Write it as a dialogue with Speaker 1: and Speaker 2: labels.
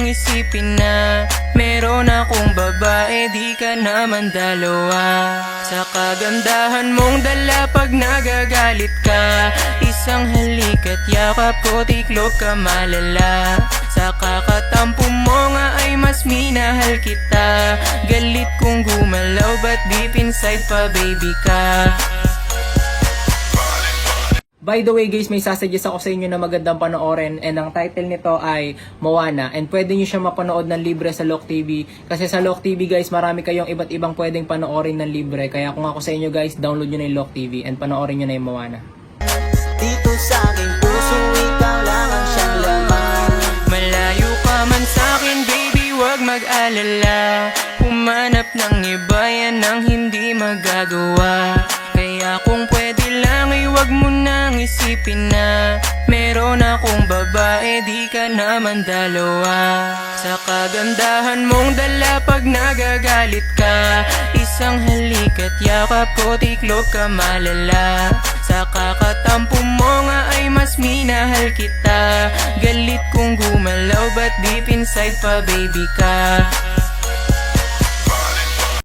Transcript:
Speaker 1: isipin na meron akong babae, di ka naman dalawa. Sa kagandahan mong dala pag nagagalit ka, isang halik at yakap ko tiklop ka malala. Sa kakatampo mo nga ay mas minahal kita, galit kong gumalaw but deep inside pa baby ka.
Speaker 2: By the way guys, may sasuggest ako sa inyo na magandang panoorin, and ang title nito ay Moana, and pwede nyo siya mapanood ng libre sa Lock TV kasi sa Lock TV guys marami kayong iba't ibang pwedeng panoorin ng libre. Kaya kung ako sa inyo guys, download nyo na yung Lock TV and panoorin nyo na yung Moana.
Speaker 3: Dito sa aking puso, ikaw lang ang siyang laman.
Speaker 1: Malayo ka man sa'kin baby, wag mag-alala. Humanap ng iba, yan ang hindi magagawa. Kaya kung pwede lang ay wag mo nang isipin na meron akong babae, di ka naman dalawa. Sa kagandahan mong dala pag nagagalit ka, isang halik at yakap ko tiklop ka malala. Sa kakatampo mo nga ay mas minahal kita, galit kong gumalaw but deep inside pa baby ka.